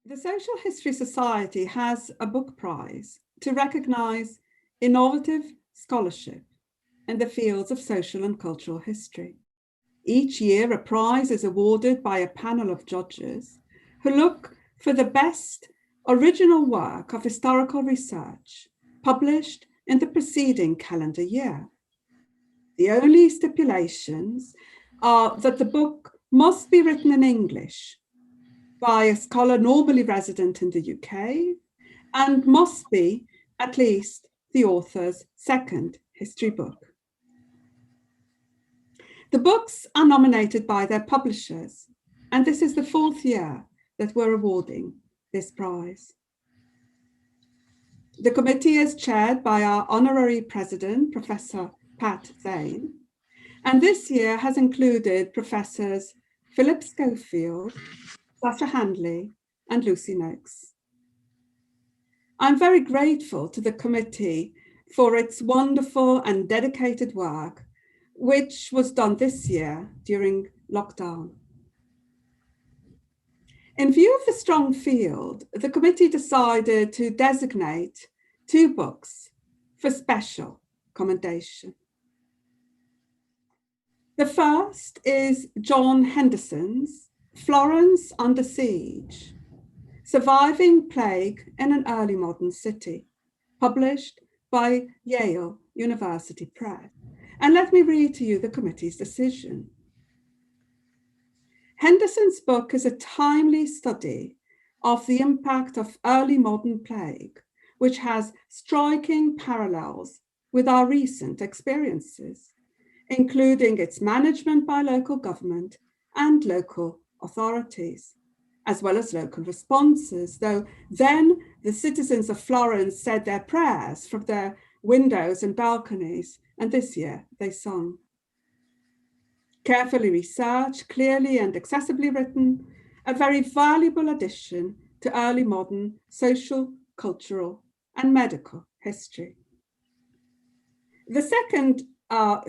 The Social History Society has a book prize to recognise innovative scholarship in the fields of social and cultural history. Each year, a prize is awarded by a panel of judges who look for the best original work of historical research published in the preceding calendar year. The only stipulations are that the book must be written in English by a scholar normally resident in the UK and must be at least the author's second history book. The books are nominated by their publishers, and this is the fourth year that we're awarding this prize. The committee is chaired by our honorary president, Professor Pat Zane, and this year has included Professors Philip Schofield, Sasha Handley, and Lucy Noakes. I'm very grateful to the committee for its wonderful and dedicated work, which was done this year during lockdown. In view of the strong field, the committee decided to designate 2 books for special commendation. The first is John Henderson's Florence Under Siege, Surviving Plague in an Early Modern City, published by Yale University Press. And let me read to you the committee's decision. Henderson's book is a timely study of the impact of early modern plague, which has striking parallels with our recent experiences, including its management by local government and local authorities, as well as local responses, though then the citizens of Florence said their prayers from their windows and balconies, and this year they sung. Carefully researched, clearly and accessibly written, a very valuable addition to early modern social, cultural, and medical history. The second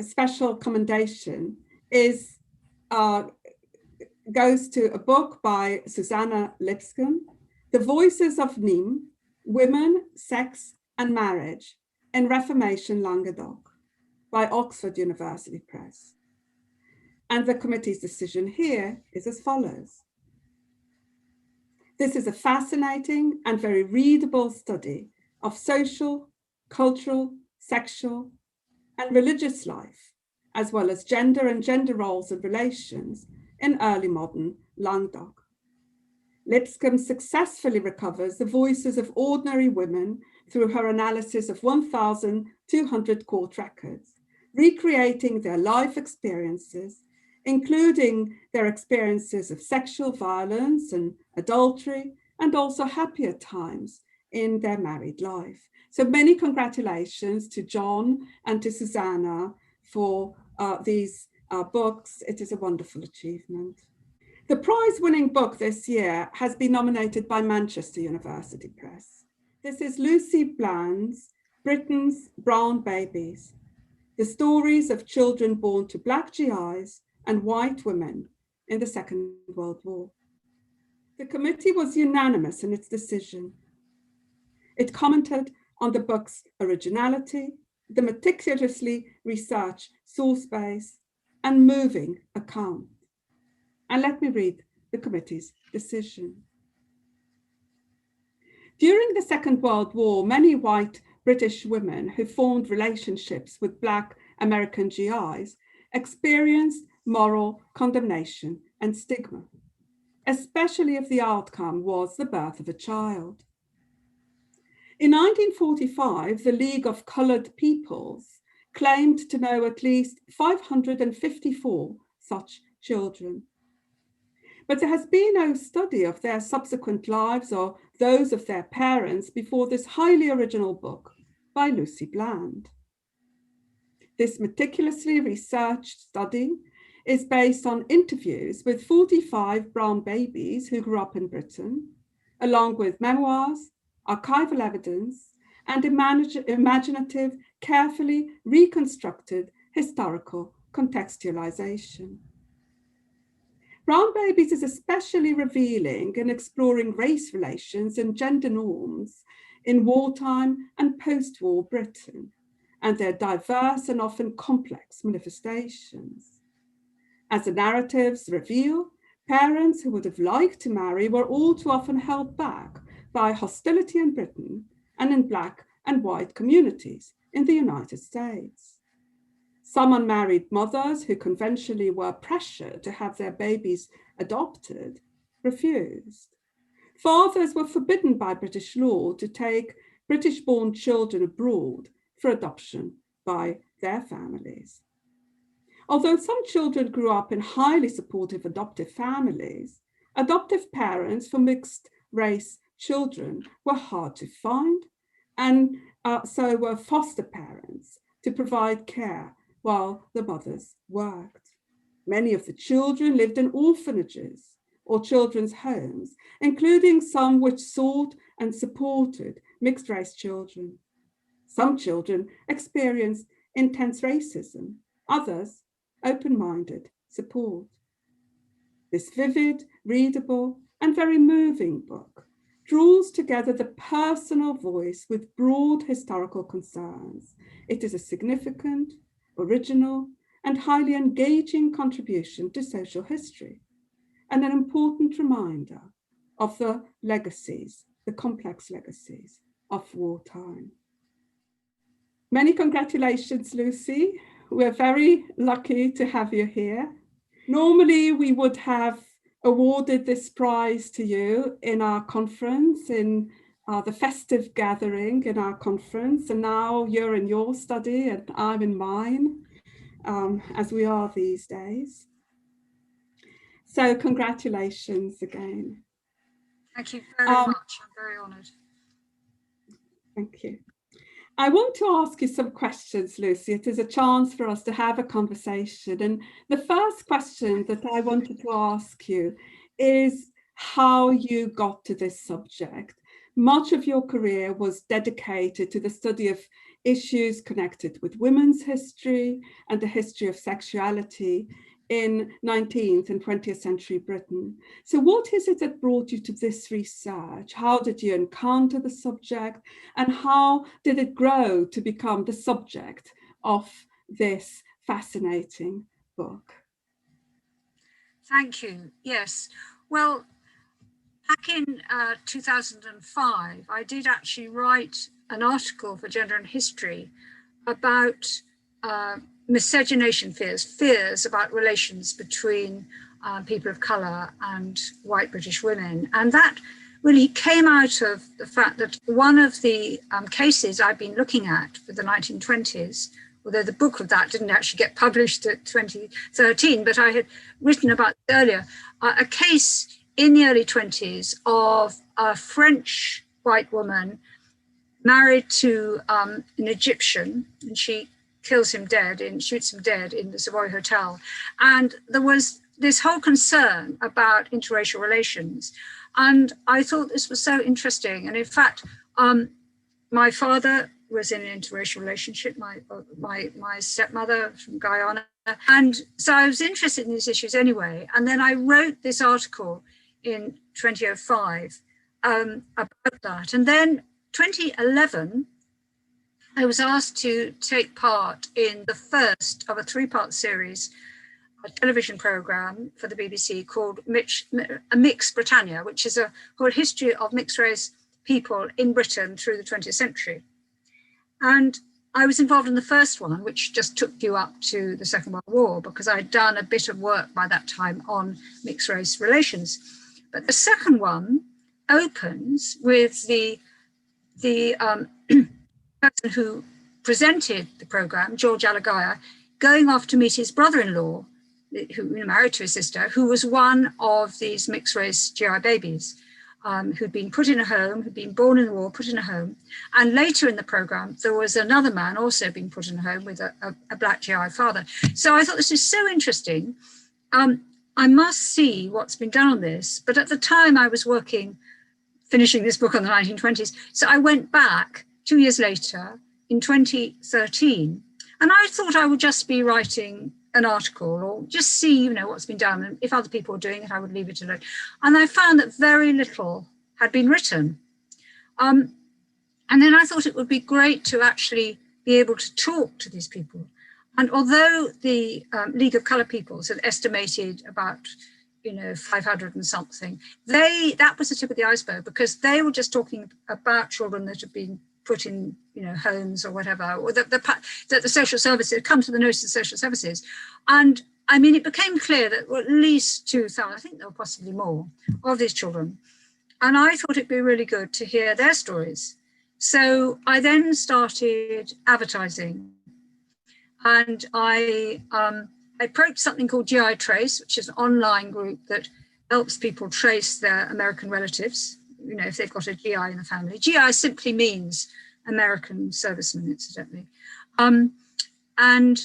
special commendation is goes to a book by Susanna Lipscomb, The Voices of Nîmes, Women, Sex and Marriage in Reformation Languedoc by Oxford University Press. And the committee's decision here is as follows. This is a fascinating and very readable study of social, cultural, sexual, and religious life, as well as gender and gender roles and relations in early modern Languedoc. Lipscomb successfully recovers the voices of ordinary women through her analysis of 1,200 court records, recreating their life experiences, including their experiences of sexual violence and adultery, and also happier times in their married life. So many congratulations to John and to Susanna for these books. It is a wonderful achievement. The prize-winning book this year has been nominated by Manchester University Press. This is Lucy Bland's Britain's Brown Babies, the stories of children born to Black GIs and white women in the Second World War. The committee was unanimous in its decision. It commented on the book's originality, the meticulously researched source base, and moving account. And let me read the committee's decision. During the Second World War, many white British women who formed relationships with Black American GIs experienced moral condemnation and stigma, especially if the outcome was the birth of a child. In 1945, the League of Coloured Peoples claimed to know at least 554 such children. But there has been no study of their subsequent lives or those of their parents before this highly original book by Lucy Bland. This meticulously researched study is based on interviews with 45 brown babies who grew up in Britain, along with memoirs, archival evidence, and imaginative, carefully reconstructed historical contextualization. Brown Babies is especially revealing in exploring race relations and gender norms in wartime and post-war Britain, and their diverse and often complex manifestations. As the narratives reveal, parents who would have liked to marry were all too often held back by hostility in Britain and in Black and white communities in the United States. Some unmarried mothers who conventionally were pressured to have their babies adopted refused. Fathers were forbidden by British law to take British-born children abroad for adoption by their families. Although some children grew up in highly supportive adoptive families, adoptive parents for mixed-race children were hard to find, and so were foster parents to provide care while the mothers worked. Many of the children lived in orphanages or children's homes, including some which sought and supported mixed-race children. Some children experienced intense racism, others open-minded support. This vivid, readable, and very moving book draws together the personal voice with broad historical concerns. It is a significant, original, and highly engaging contribution to social history, and an important reminder of the legacies, the complex legacies of wartime. Many congratulations, Lucy. We're very lucky to have you here. Normally, we would have awarded this prize to you in our conference, in the festive gathering in our conference, and now you're in your study and I'm in mine, as we are these days. So congratulations again. Thank you very much. I'm very honoured. Thank you. I want to ask you some questions, Lucy. It is a chance for us to have a conversation. And the first question that I wanted to ask you is how you got to this subject. Much of your career was dedicated to the study of issues connected with women's history and the history of sexuality in 19th and 20th century Britain. So what is it that brought you to this research? How did you encounter the subject, and how did it grow to become the subject of this fascinating book? Thank you. Yes. Well, back in 2005, I did actually write an article for Gender and History about miscegenation fears about relations between people of colour and white British women. And that really came out of the fact that one of the cases I've been looking at for the 1920s, although the book of that didn't actually get published at 2013, but I had written about it earlier, a case in the early 20s of a French white woman married to an Egyptian, and she shoots him dead in the Savoy Hotel. And there was this whole concern about interracial relations. And I thought this was so interesting. And in fact, my father was in an interracial relationship, my stepmother from Guyana. And so I was interested in these issues anyway. And then I wrote this article in 2005 about that. And then 2011, I was asked to take part in the first of a three-part series, a television programme for the BBC called Mix Britannia, which is a whole history of mixed-race people in Britain through the 20th century. And I was involved in the first one, which just took you up to the Second World War, because I'd done a bit of work by that time on mixed-race relations. But the second one opens with the person who presented the programme, George Alagaya, going off to meet his brother-in-law, who married to his sister, who was one of these mixed-race GI babies, who'd been put in a home, who'd been born in the war, put in a home. And later in the programme, there was another man also being put in a home with a black GI father. So I thought this is so interesting. I must see what's been done on this. But at the time I was finishing this book on the 1920s. So I went back 2 years later in 2013, and I thought I would just be writing an article or just see, you know, what's been done. And if other people are doing it, I would leave it alone. And I found that very little had been written. And then I thought it would be great to actually be able to talk to these people. And although the League of Colour Peoples had estimated about, you know, 500 and something, that was the tip of the iceberg, because they were just talking about children that had been put in, you know, homes or whatever, or that the social services had come to the notice of social services. And I mean, it became clear that at least 2,000, I think there were possibly more, of these children. And I thought it'd be really good to hear their stories. So I then started advertising, and I approached something called GI Trace, which is an online group that helps people trace their American relatives, you know, if they've got a GI in the family. GI simply means American servicemen, incidentally. And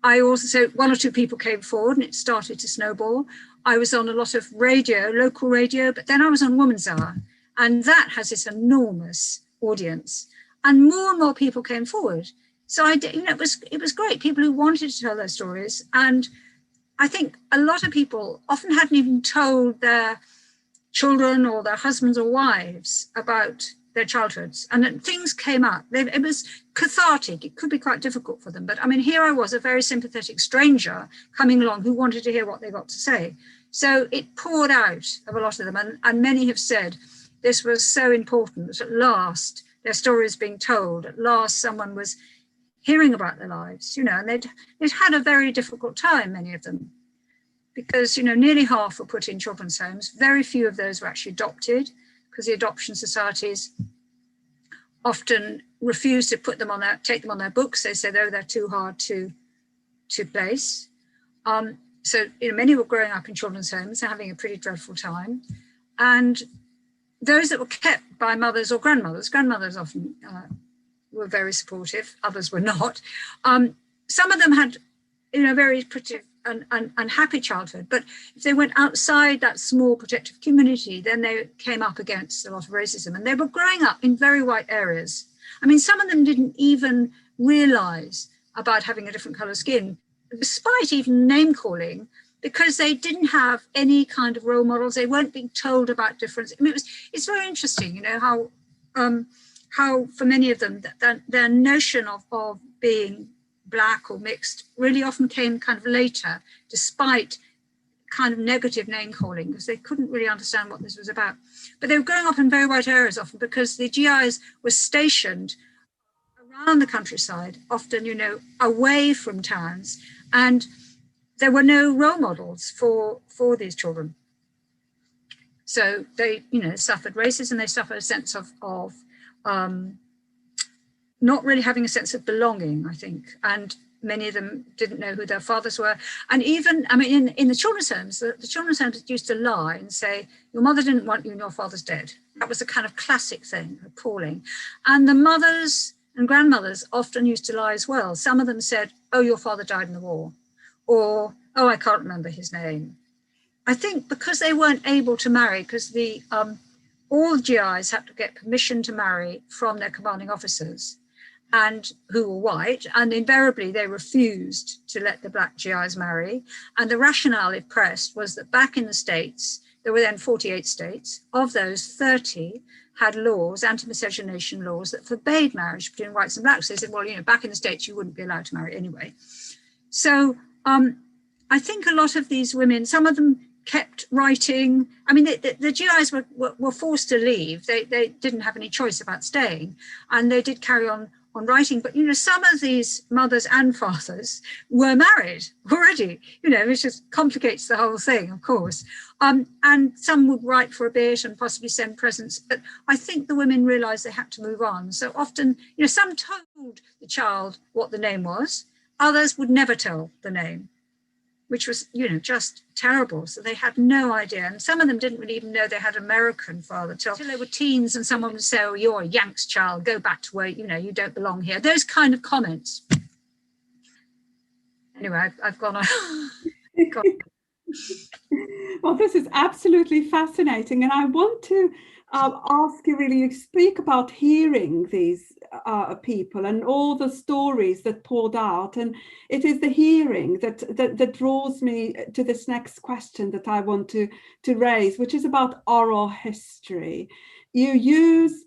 I also, so one or two people came forward and it started to snowball. I was on a lot of radio, local radio, but then I was on Woman's Hour, and that has this enormous audience, and more people came forward. So I did, you know, it was great. People who wanted to tell their stories. And I think a lot of people often hadn't even told their children or their husbands or wives about their childhoods. And then things came up. It was cathartic. It could be quite difficult for them. But I mean, here I was, a very sympathetic stranger coming along who wanted to hear what they got to say. So it poured out of a lot of them. And many have said this was so important that at last their stories being told, at last someone was hearing about their lives, you know, and they'd had a very difficult time, many of them, because, you know, nearly half were put in children's homes. Very few of those were actually adopted, because the adoption societies often refuse to put them on take them on their books. They say, oh, they're too hard to place. So, you know, many were growing up in children's homes and having a pretty dreadful time. And those that were kept by mothers or grandmothers often were very supportive, others were not. Some of them had, you know, very pretty and happy childhood, but if they went outside that small protective community, then they came up against a lot of racism, and they were growing up in very white areas. I mean, some of them didn't even realize about having a different color skin, despite even name calling, because they didn't have any kind of role models. They weren't being told about difference. I mean, it's very interesting, you know, how for many of them their notion of being Black or mixed really often came kind of later, despite kind of negative name calling, because they couldn't really understand what this was about. But they were growing up in very white areas often, because the GIs were stationed around the countryside, often, you know, away from towns, and there were no role models for these children. So they, you know, suffered racism, they suffered a sense of not really having a sense of belonging, I think. And many of them didn't know who their fathers were. And even, I mean, in the children's homes, the children's homes used to lie and say, your mother didn't want you and your father's dead. That was a kind of classic thing, appalling. And the mothers and grandmothers often used to lie as well. Some of them said, oh, your father died in the war. Or, oh, I can't remember his name. I think because they weren't able to marry, because all GIs had to get permission to marry from their commanding officers, and who were white, and invariably they refused to let the Black GIs marry. And the rationale, if pressed, was that back in the States, there were then 48 states, of those 30 had laws, anti-miscegenation laws, that forbade marriage between whites and blacks. They said, well, you know, back in the States, you wouldn't be allowed to marry anyway. So I think a lot of these women, some of them kept writing. I mean, the GIs were forced to leave. They didn't have any choice about staying, and they did carry on writing. But, you know, some of these mothers and fathers were married already, you know, which just complicates the whole thing, of course. And some would write for a bit and possibly send presents. But I think the women realized they had to move on. So often, you know, some told the child what the name was. Others would never tell the name, which was, you know, just terrible. So they had no idea. And some of them didn't really even know they had an American father till they were teens, and someone would say, oh, you're a Yanks child, go back to where, you know, you don't belong here. Those kind of comments. Anyway, I've gone on. Well, this is absolutely fascinating, and I want to ask you really to speak about hearing these people and all the stories that poured out. And it is the hearing that draws me to this next question that I want to raise, which is about oral history. You use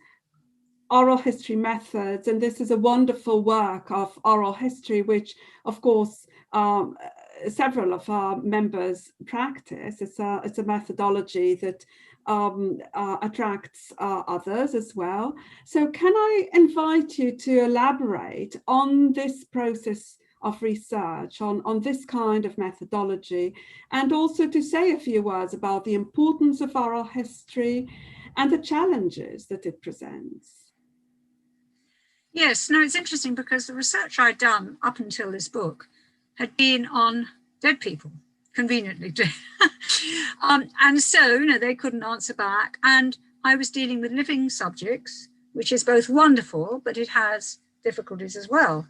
oral history methods, and this is a wonderful work of oral history, which, of course, several of our members practice. It's a methodology that attracts others as well. So can I invite you to elaborate on this process of research, on this kind of methodology, and also to say a few words about the importance of oral history and the challenges that it presents? Yes, no, it's interesting because the research I'd done up until this book had been on dead people, conveniently. And so, they couldn't answer back. And I was dealing with living subjects, which is both wonderful, but it has difficulties as well.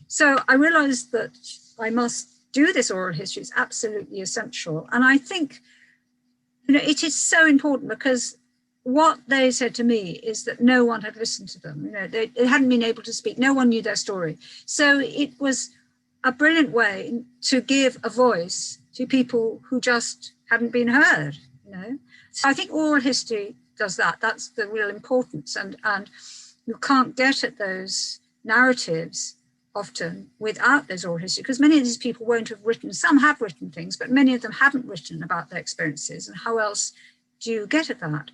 So I realized that I must do this oral history. It's absolutely essential. And I think, it is so important because what they said to me is that no one had listened to them. They hadn't been able to speak. No one knew their story. So it was a brilliant way to give a voice to people who just hadn't been heard. So I think oral history does that. That's the real importance. And you can't get at those narratives often without those oral history, because many of these people won't have written. Some have written things, but many of them haven't written about their experiences. And how else do you get at that?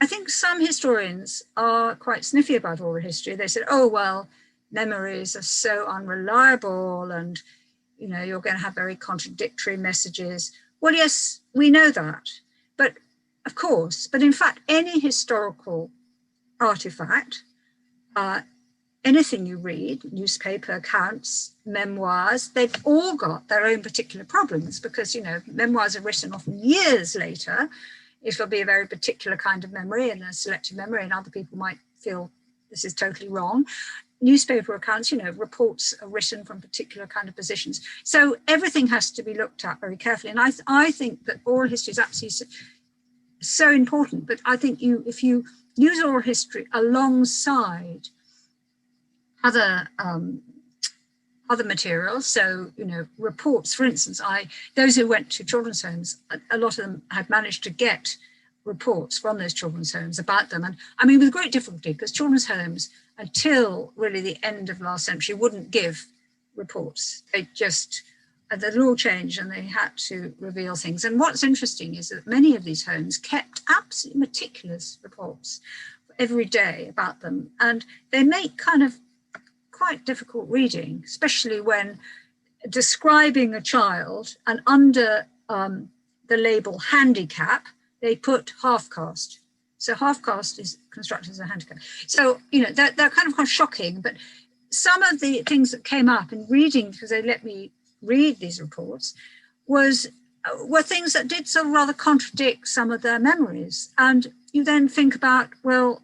I think some historians are quite sniffy about oral history. They said, oh, well, memories are so unreliable and, you're going to have very contradictory messages. Well, yes, we know that. But of course, in fact, any historical artifact, anything you read, newspaper accounts, memoirs, they've all got their own particular problems because, memoirs are written often years later. It'll be a very particular kind of memory and a selective memory, and other people might feel this is totally wrong. Newspaper accounts, reports are written from particular kind of positions. So everything has to be looked at very carefully. And I think that oral history is absolutely so important. But I think if you use oral history alongside other materials, so reports, for instance, those who went to children's homes, a lot of them had managed to get reports from those children's homes about them, and I mean with great difficulty, because children's homes until really the end of last century wouldn't give reports. They just, the law changed and they had to reveal things. And what's interesting is that many of these homes kept absolutely meticulous reports every day about them, and they make kind of quite difficult reading, especially when describing a child, and under the label handicap, they put half caste. So half caste is constructed as a handicap. So, they're kind of shocking, but some of the things that came up in reading, because they let me read these reports, were things that did sort of rather contradict some of their memories. And you then think about, well,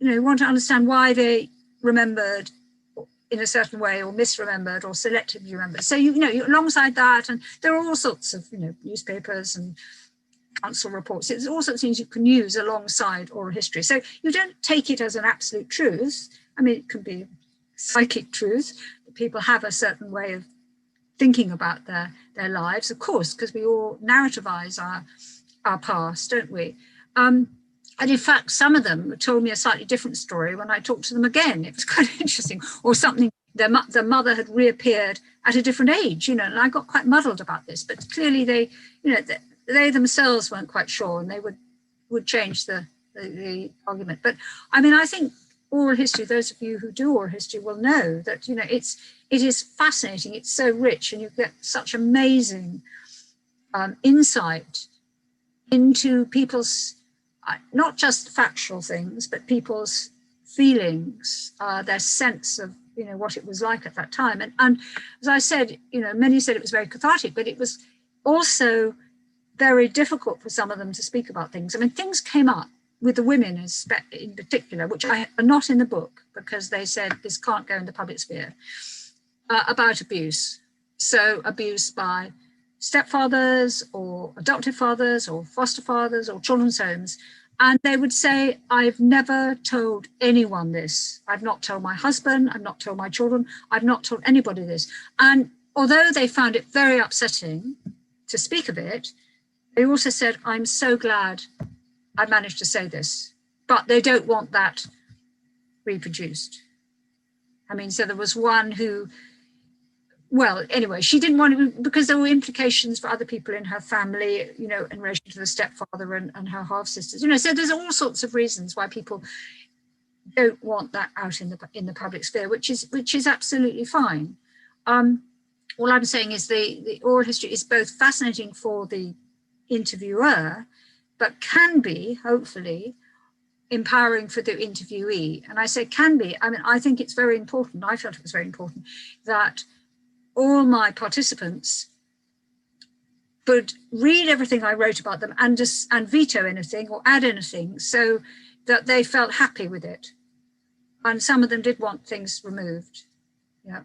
you want to understand why they remembered in a certain way, or misremembered, or selectively remembered. So you alongside that, and there are all sorts of newspapers and council reports. There's all sorts of things you can use alongside oral history. So you don't take it as an absolute truth. I mean, it can be psychic truth. People have a certain way of thinking about their lives, of course, because we all narrativize our past, don't we? And in fact, some of them told me a slightly different story when I talked to them again. It was quite interesting. Or something, their mother had reappeared at a different age, and I got quite muddled about this. But clearly they themselves weren't quite sure, and they would change the argument. But I mean, I think oral history, those of you who do oral history will know that, it is fascinating. It's so rich, and you get such amazing insight into people's, not just factual things, but people's feelings, their sense of, what it was like at that time. And as I said, many said it was very cathartic, but it was also very difficult for some of them to speak about things. I mean, things came up with the women in particular, which are not in the book, because they said this can't go in the public sphere, about abuse. So abuse by stepfathers or adoptive fathers or foster fathers or children's homes. And they would say, I've never told anyone this. I've not told my husband, I've not told my children, I've not told anybody this. And although they found it very upsetting to speak of it, they also said, I'm so glad I managed to say this, but they don't want that reproduced. I mean, so there was one who, well, anyway, she didn't want to, because there were implications for other people in her family, you know, in relation to the stepfather and her half sisters, you know, so there's all sorts of reasons why people don't want that out in the public sphere, which is absolutely fine. All I'm saying is the oral history is both fascinating for the interviewer, but can be, hopefully, empowering for the interviewee. And I say can be, I mean, I think it's very important, I felt it was very important, that all my participants would read everything I wrote about them and veto anything or add anything so that they felt happy with it. And some of them did want things removed. Yeah.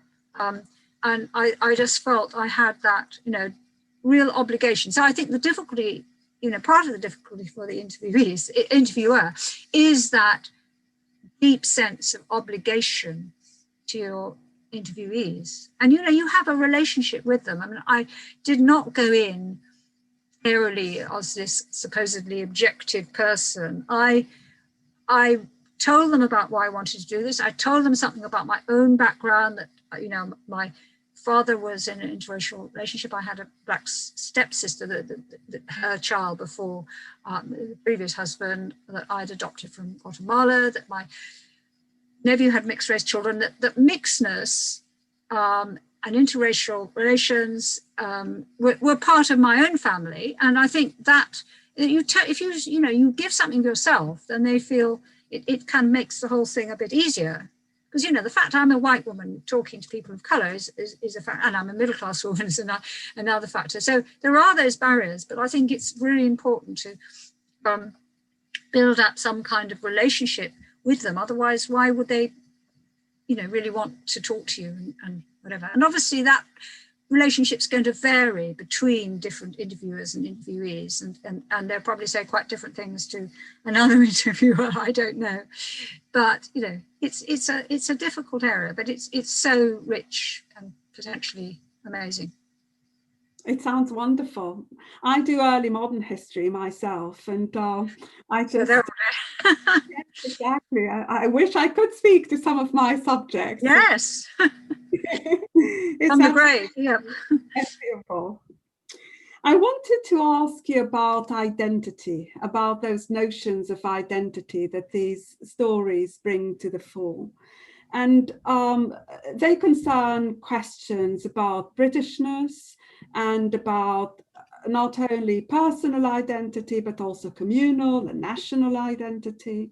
And I just felt I had that, you know, real obligation. So I think the difficulty, you know, part of the difficulty for the interviewer is that deep sense of obligation to your interviewees. And, you know, you have a relationship with them. I mean, I did not go in merely as this supposedly objective person. I told them about why I wanted to do this. I told them something about my own background, that, you know, my father was in an interracial relationship. I had a black stepsister, her child before the previous husband that I'd adopted from Guatemala, that my nephew had mixed race children, that mixedness and interracial relations were part of my own family. And I think that if you give something yourself, then they feel it kind of makes the whole thing a bit easier. Because, you know, the fact I'm a white woman talking to people of colour is a fact, and I'm a middle-class woman is another factor. So there are those barriers, but I think it's really important to build up some kind of relationship with them. Otherwise, why would they, you know, really want to talk to you and whatever? And obviously that relationship's going to vary between different interviewers and interviewees, and they'll probably say quite different things to another interviewer. I don't know, but you know, it's a difficult area, but it's so rich and potentially amazing. It sounds wonderful. I do early modern history myself, and I just yes, exactly. I wish I could speak to some of my subjects. Yes. It's on the grave, yeah. Beautiful. I wanted to ask you about identity, about those notions of identity that these stories bring to the fore. And they concern questions about Britishness and about not only personal identity, but also communal and national identity.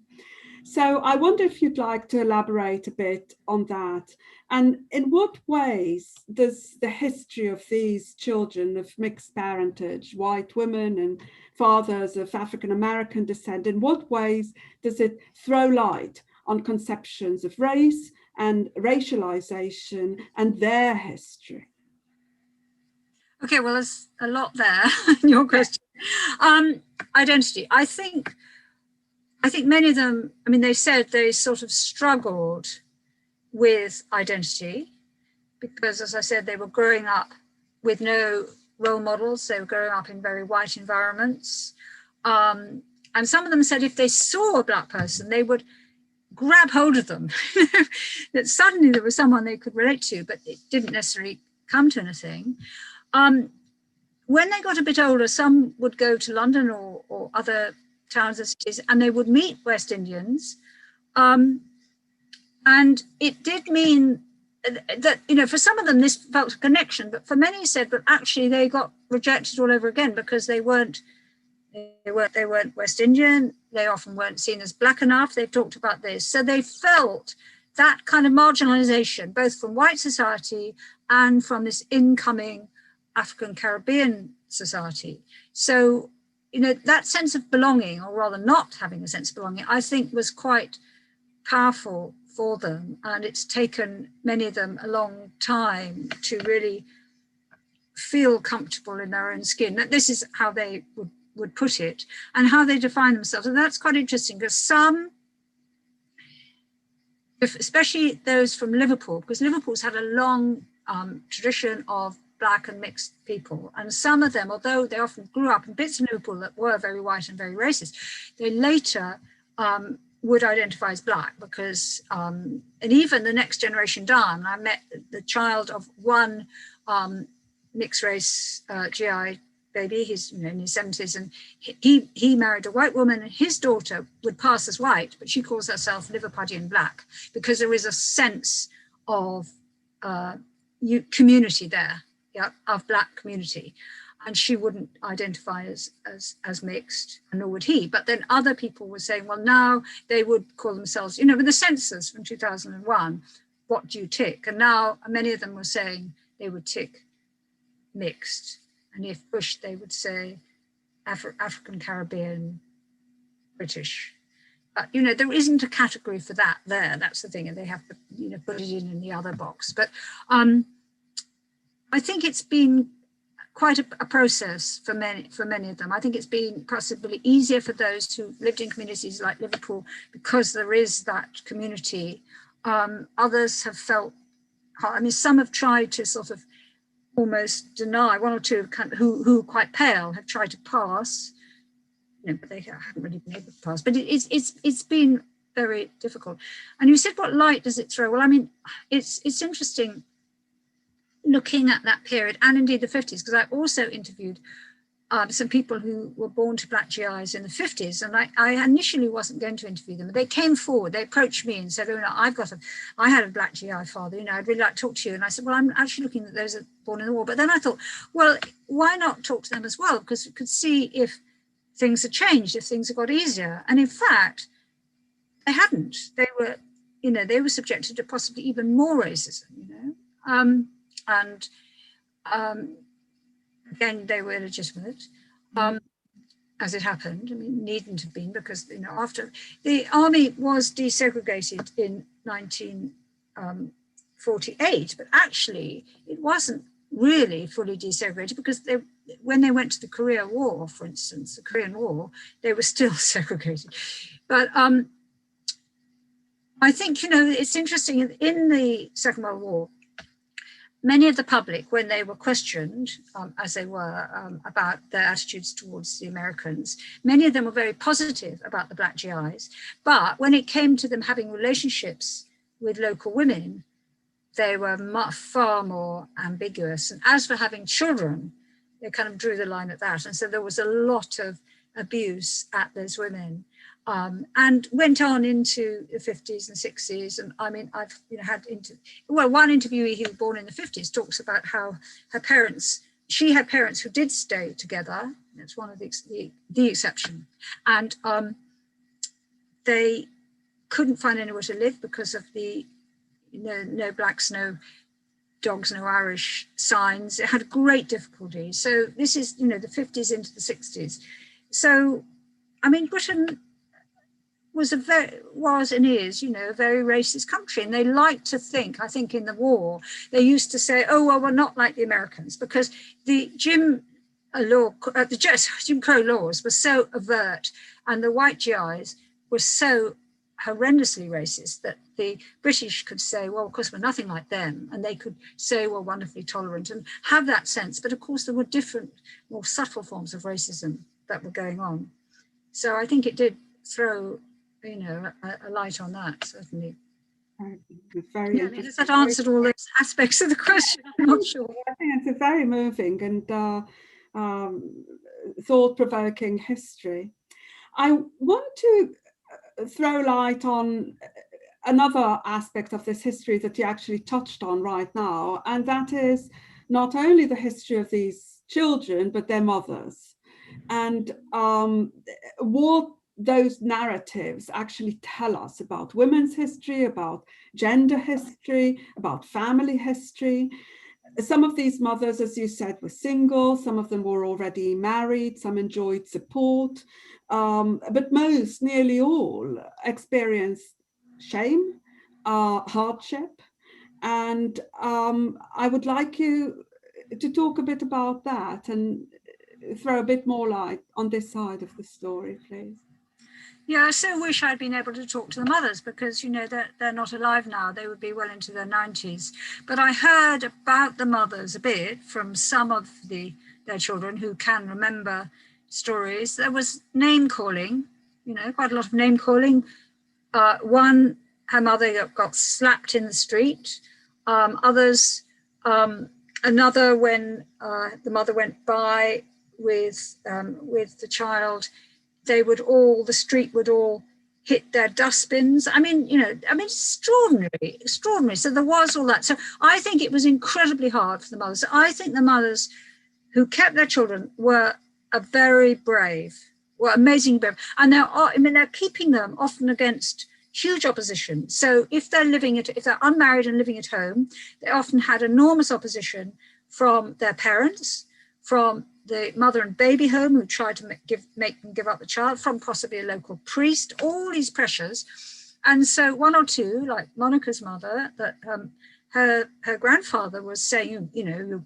So I wonder if you'd like to elaborate a bit on that. And in what ways does the history of these children of mixed parentage, white women and fathers of African-American descent, in what ways does it throw light on conceptions of race and racialization and their history? Okay, well, there's a lot there in your question. Identity. I think many of them, I mean, they said they sort of struggled with identity because, as I said, they were growing up with no role models. They were growing up in very white environments. And some of them said if they saw a black person, they would grab hold of them, that suddenly there was someone they could relate to, but it didn't necessarily come to anything. When they got a bit older, some would go to London or other towns and cities, and they would meet West Indians. And it did mean that, you know, for some of them, this felt a connection, but for many said, but actually they got rejected all over again because they weren't West Indian. They often weren't seen as black enough. They talked about this. So they felt that kind of marginalization, both from white society and from this incoming African Caribbean society. So, you know, that sense of belonging, or rather not having a sense of belonging, I think was quite powerful for them. And it's taken many of them a long time to really feel comfortable in their own skin. This is how they would put it, and how they define themselves. And that's quite interesting, because some, especially those from Liverpool, because Liverpool's had a long tradition of black and mixed people. And some of them, although they often grew up in bits of Liverpool that were very white and very racist, they later would identify as black, because, and even the next generation down, I met the child of one mixed race GI baby, he's in his 70s, and he married a white woman, and his daughter would pass as white, but she calls herself Liverpudlian black, because there is a sense of community there, yeah, of black community, and she wouldn't identify as mixed, and nor would he. But then other people were saying, well, now they would call themselves, with the census from 2001, what do you tick? And now many of them were saying they would tick mixed, and if Bush, they would say African, Caribbean, British. There isn't a category for that there. That's the thing, and they have to, put it in the other box. But I think it's been quite a process for many of them. I think it's been possibly easier for those who lived in communities like Liverpool, because there is that community. Others have felt, some have tried to sort of almost deny. One or two who are quite pale have tried to pass, but they haven't really been able to pass. But it's been very difficult. And you said, what light does it throw? Well, it's interesting looking at that period, and indeed the 50s, because I also interviewed some people who were born to black GIs in the 50s, and I initially wasn't going to interview them, but they came forward, they approached me and said, I had a black GI father, I'd really like to talk to you. And I said, well, I'm actually looking at those that were born in the war. But then I thought, well, why not talk to them as well? Because we could see if things had changed, if things had got easier. And in fact, they hadn't. They were subjected to possibly even more racism, again, they were illegitimate, as it happened. Needn't have been, because after the army was desegregated in 1948, but actually it wasn't really fully desegregated, because when they went to the Korean War, for instance, the Korean War, they were still segregated. But I think it's interesting, in the Second World War, many of the public, when they were questioned, as they were, about their attitudes towards the Americans, many of them were very positive about the black GIs. But when it came to them having relationships with local women, they were far more ambiguous. And as for having children, they kind of drew the line at that. And so there was a lot of abuse at those women. And went on into the 50s and 60s. And I've had one interviewee who was born in the 50s talks about how she had parents who did stay together. That's one of the exception. And they couldn't find anywhere to live because of the no blacks, no dogs, no Irish signs. It had great difficulty. So this is the 50s into the 60s. So Britain was and is, a very racist country. And they like to think, I think in the war, they used to say, oh, well, we're not like the Americans, because the Jim Crow laws were so overt, and the white GIs were so horrendously racist that the British could say, well, of course, we're nothing like them. And they could say, well, wonderfully tolerant, and have that sense. But of course, there were different, more subtle forms of racism that were going on. So I think it did throw a light on that, certainly. Very has that answered all those aspects of the question? I'm not sure. I think it's a very moving and thought-provoking history. I want to throw light on another aspect of this history that you actually touched on right now, and that is not only the history of these children, but their mothers, and what those narratives actually tell us about women's history, about gender history, about family history. Some of these mothers, as you said, were single, some of them were already married, some enjoyed support, but most, nearly all, experienced shame, hardship. And I would like you to talk a bit about that and throw a bit more light on this side of the story, please? Yeah, I so wish I'd been able to talk to the mothers because, you know, they're not alive now. They would be well into their 90s. But I heard about the mothers a bit from some of their children who can remember stories. There was name calling, you know, quite a lot of name calling. One, her mother got slapped in the street. Others, another when the mother went by with the child, the street would all hit their dustbins. I mean, you know, extraordinary. So there was all that. So I think it was incredibly hard for the mothers. I think the mothers who kept their children were very brave, were amazingly brave. And they're keeping them often against huge opposition. So if they're unmarried and living at home, they often had enormous opposition from their parents, from the mother and baby home who tried to make them give up the child, from possibly a local priest, all these pressures. And so one or two, like Monica's mother, that her grandfather was saying, you know, you're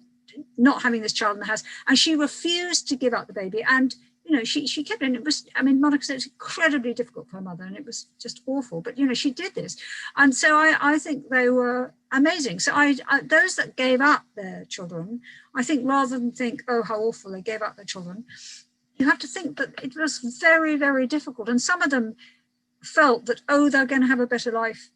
not having this child in the house, and she refused to give up the baby. And you know, she kept it. And it was, I mean, Monica said it was incredibly difficult for her mother, and it was just awful. But you know, she did this, and so I think they were amazing. So I those that gave up their children, I think rather than think, oh, how awful they gave up their children, you have to think that it was very, very difficult. And some of them felt that, oh, they're going to have a better life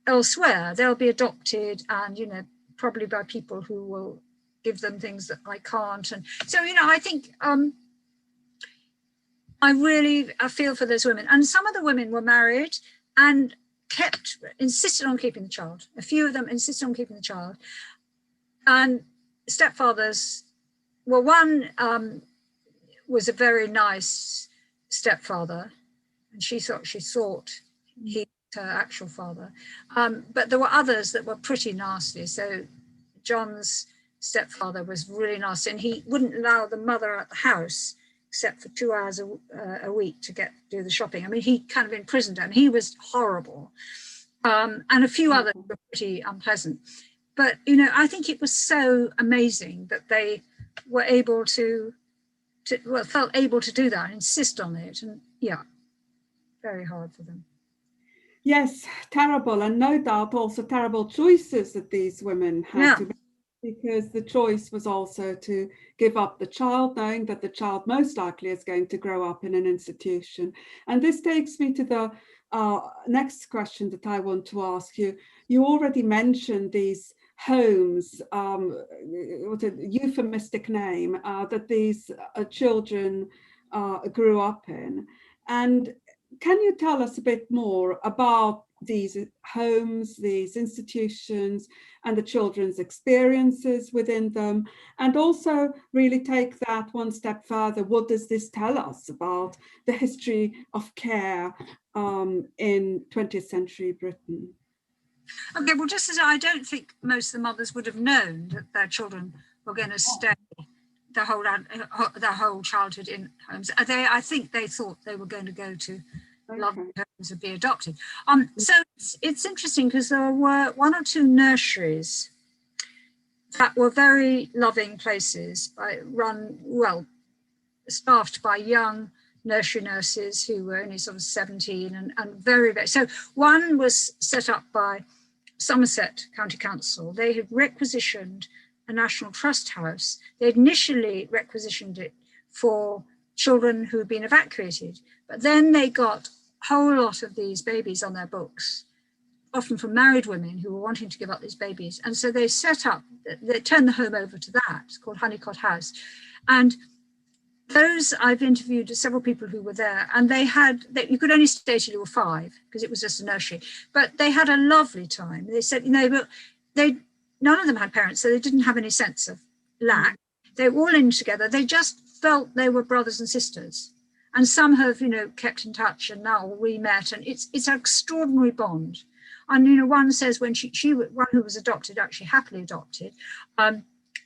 elsewhere. They'll be adopted, and you know, probably by people who will give them things that I can't. And so, you know, I think. I feel for those women. And some of the women were married and insisted on keeping the child. A few of them insisted on keeping the child. And stepfathers, well, one was a very nice stepfather, and she thought he was her actual father. But there were others that were pretty nasty. So John's stepfather was really nasty, and he wouldn't allow the mother at the house except for 2 hours a week to do the shopping. I mean, he kind of imprisoned her, and he was horrible. And a few others were pretty unpleasant. But, you know, I think it was so amazing that they were able felt able to do that and insist on it. And yeah, very hard for them. Yes, terrible. And no doubt also terrible choices that these women had to make, because the choice was also to give up the child, knowing that the child most likely is going to grow up in an institution. And this takes me to the next question that I want to ask you. You already mentioned these homes, what a euphemistic name, that these children grew up in. And can you tell us a bit more about these homes, these institutions, and the children's experiences within them, and also really take that one step further? What does this tell us about the history of care in 20th century Britain? Okay, well, just as I don't think most of the mothers would have known that their children were going to stay their whole childhood in homes. I think they thought they were going to go to loving homes and be adopted. So it's interesting because there were one or two nurseries that were very loving places, staffed by young nursery nurses who were only sort of 17 and very, very. So one was set up by Somerset County Council. They had requisitioned a National Trust house. They initially requisitioned it for children who had been evacuated, but then they got a whole lot of these babies on their books, often from married women who were wanting to give up these babies. And so they turned the home over to that. It's called Honeycott House. And those, I've interviewed several people who were there, and you could only stay till you were 5 because it was just a nursery, but they had a lovely time. They said, but none of them had parents, so they didn't have any sense of lack. They were all in together. They just felt they were brothers and sisters. And some have, kept in touch and now we met, and it's an extraordinary bond. And, one says when one who was adopted, actually happily adopted,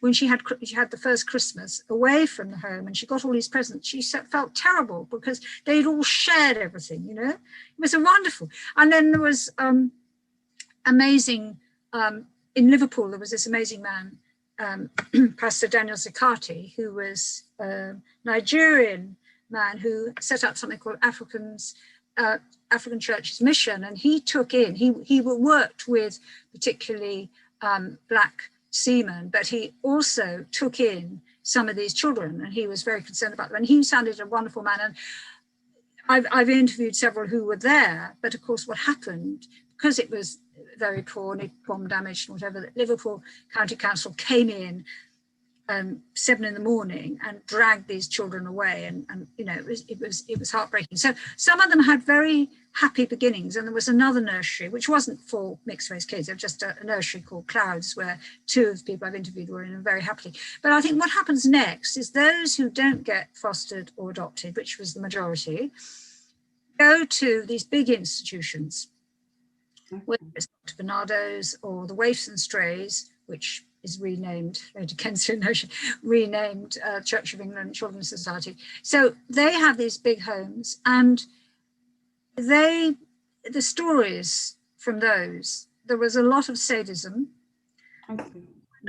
when she had the first Christmas away from the home and she got all these presents, she felt terrible because they'd all shared everything, It was wonderful. And then there was amazing, in Liverpool, there was this amazing man Pastor Daniel Zakati, who was a Nigerian man who set up something called African Churches Mission, and he took in, he worked with particularly black seamen, but he also took in some of these children, and he was very concerned about them. And he sounded a wonderful man. And I've interviewed several who were there, but of course what happened, because it was very poor and bomb damaged and whatever, that Liverpool County Council came in 7 in the morning and dragged these children away, and you know, it was heartbreaking. So some of them had very happy beginnings, and there was another nursery which wasn't for mixed race kids. It was just a nursery called Clouds, where 2 of the people I've interviewed were in, and very happily. But I think what happens next is those who don't get fostered or adopted, which was the majority, go to these big institutions, whether it's Dr. Bernardo's or the Waifs and Strays, which is renamed, Lady Kensington Notion, renamed Church of England Children's Society. So they have these big homes, and the stories from those, there was a lot of sadism.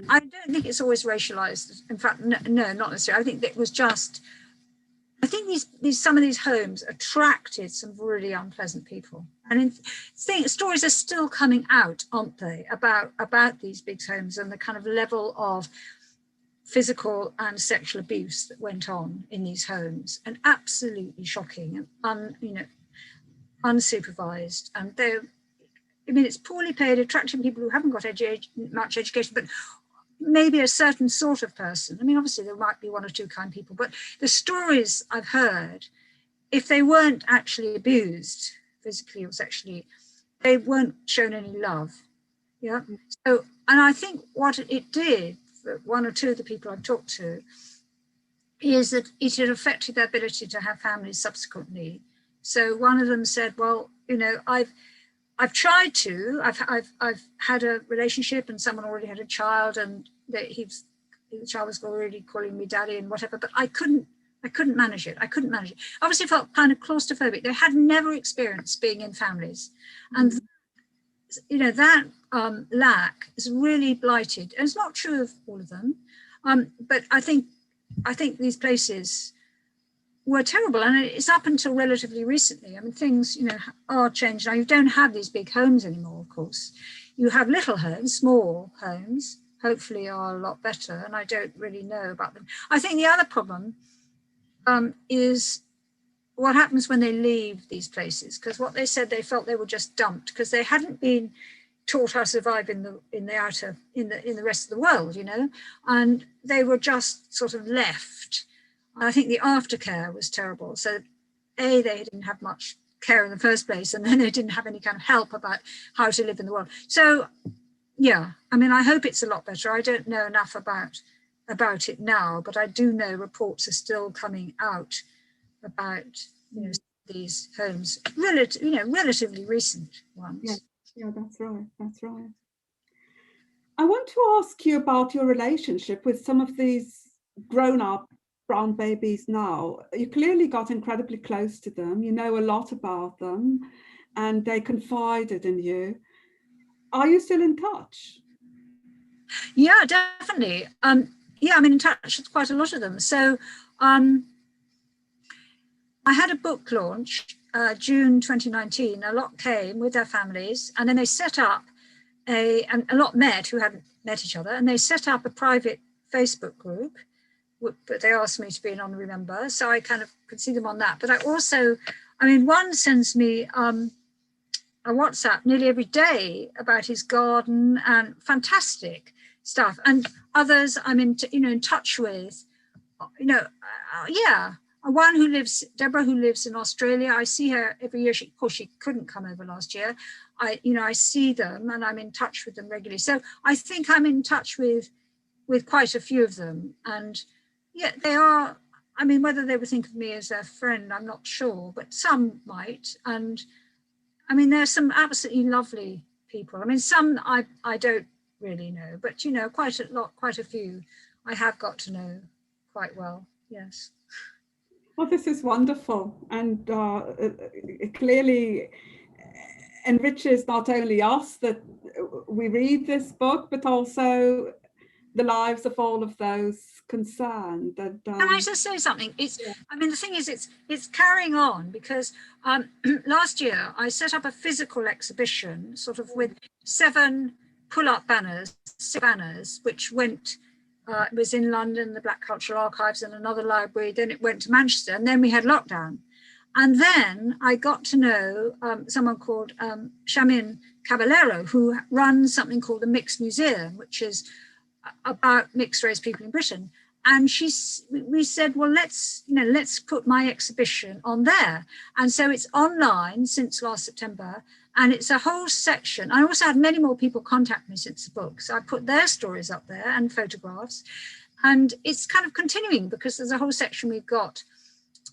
I don't think it's always racialized. In fact, no, not necessarily. I think it was just, I think some of these homes attracted some really unpleasant people. And stories are still coming out, aren't they, about these big homes and the kind of level of physical and sexual abuse that went on in these homes, and absolutely shocking and unsupervised. And it's poorly paid, attracting people who haven't got much education, but maybe a certain sort of person. I mean, obviously there might be 1 or 2 kind people, but the stories I've heard, if they weren't actually abused physically or sexually, they weren't shown any love. Yeah. So, and I think what it did for 1 or 2 of the people I've talked to is that it had affected their ability to have families subsequently. So one of them said, well, you know, I've tried to, I've had a relationship and someone already had a child, and the child was already calling me daddy and whatever, but I couldn't manage it. I couldn't manage it. Obviously felt kind of claustrophobic. They had never experienced being in families. And, you know, that lack is really blighted. And it's not true of all of them. But I think these places were terrible. And it's up until relatively recently. I mean, things, you know, are changed. Now, you don't have these big homes anymore, of course. You have little homes, small homes, hopefully are a lot better. And I don't really know about them. I think the other problem is what happens when they leave these places, because what they said, they felt they were just dumped because they hadn't been taught how to survive in the rest of the world, you know, and they were just sort of left. I think the aftercare was terrible. So they didn't have much care in the first place, and then they didn't have any kind of help about how to live in the world. So yeah, I mean, I hope it's a lot better. I don't know enough about it now, but I do know reports are still coming out about, you know, these homes, relatively recent ones. Yeah, that's right. I want to ask you about your relationship with some of these grown-up brown babies now. You clearly got incredibly close to them. You know a lot about them, and they confided in you. Are you still in touch? Yeah, definitely. Yeah, I'm in touch with quite a lot of them. So I had a book launch, June 2019. A lot came with their families, and then they set up and a lot met who hadn't met each other, and they set up a private Facebook group, but they asked me to be an honorary member, so I kind of could see them on that. But I also, I mean, one sends me a WhatsApp nearly every day about his garden and fantastic stuff, and others I'm in touch with, yeah. One who lives, Deborah, who lives in Australia. I see her every year. Of course, she couldn't come over last year. I see them and I'm in touch with them regularly. So I think I'm in touch with quite a few of them. And yeah, they are, I mean, whether they would think of me as their friend, I'm not sure, but some might. And I mean, there's some absolutely lovely people. I mean, some I don't really know, but, you know, quite a few I have got to know quite well. Yes. Well, this is wonderful, and it clearly enriches not only us that we read this book, but also the lives of all of those concerned. And, Can I just say something? I mean, the thing is, it's carrying on because last year I set up a physical exhibition, sort of with 7 pull-up banners, 6 banners, which went. It was in London, the Black Cultural Archives, and another library. Then it went to Manchester, and then we had lockdown. And then I got to know someone called Shamin Caballero, who runs something called the Mixed Museum, which is about mixed race people in Britain. And we said, well, let's put my exhibition on there. And so it's online since last September, and it's a whole section. I also had many more people contact me since the book. So I put their stories up there and photographs, and it's kind of continuing because there's a whole section we've got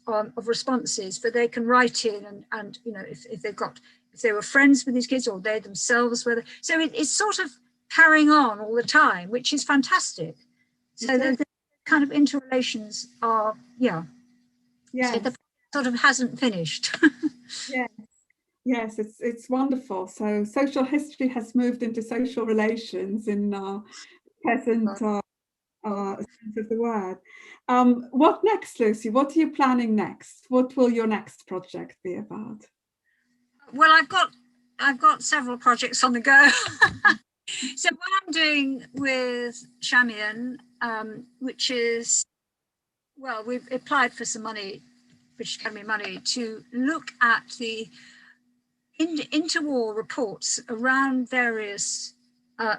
of responses, but they can write in and if they were friends with these kids or they themselves were. So it's sort of carrying on all the time, which is fantastic. So the kind of interrelations are, So the sort of hasn't finished. Yes, it's wonderful. So social history has moved into social relations in present sense of the word. What next, Lucy? What are you planning next? What will your next project be about? Well, I've got several projects on the go. So what I'm doing with Shamin, which is, well, we've applied for some money, British Academy money, to look at the interwar reports around various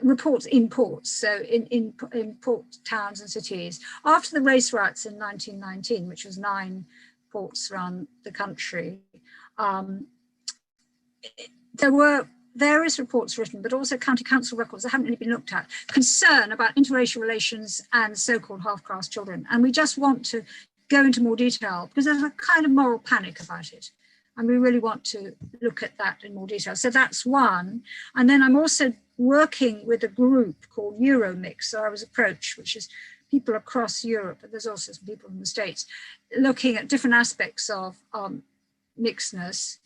reports in ports, so in port towns and cities. After the race riots in 1919, which was 9 ports around the country, there were various reports written, but also county council records that haven't really been looked at, concern about interracial relations and so-called half-caste children. And we just want to go into more detail because there's a kind of moral panic about it. And we really want to look at that in more detail. So that's one. And then I'm also working with a group called Euromix. So I was approached, which is people across Europe, but there's also some people in the States, looking at different aspects of mixedness.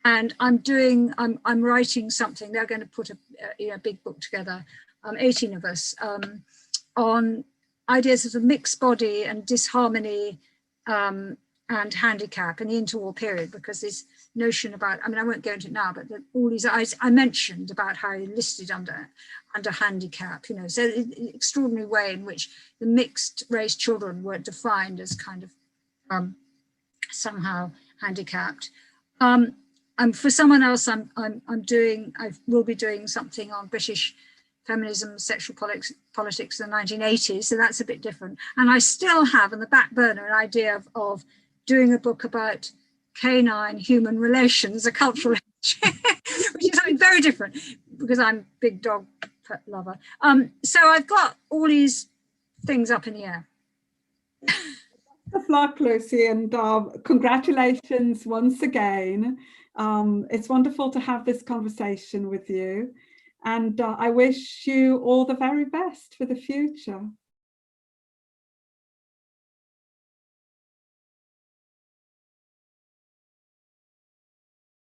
And I'm writing something. They're going to put a big book together, 18 of us, on ideas of a mixed body and disharmony and handicap in the interwar period, because this notion about, I mean, I won't go into it now, but all these I mentioned about how you listed under handicap, so the extraordinary way in which the mixed race children were defined as kind of somehow handicapped. And for someone else, I will be doing something on British feminism, sexual politics in the 1980s. So that's a bit different. And I still have in the back burner an idea of doing a book about canine human relations, a cultural history, which is something very different because I'm a big dog lover. So I've got all these things up in the air. Good luck, Lucy, and congratulations once again. It's wonderful to have this conversation with you, and I wish you all the very best for the future.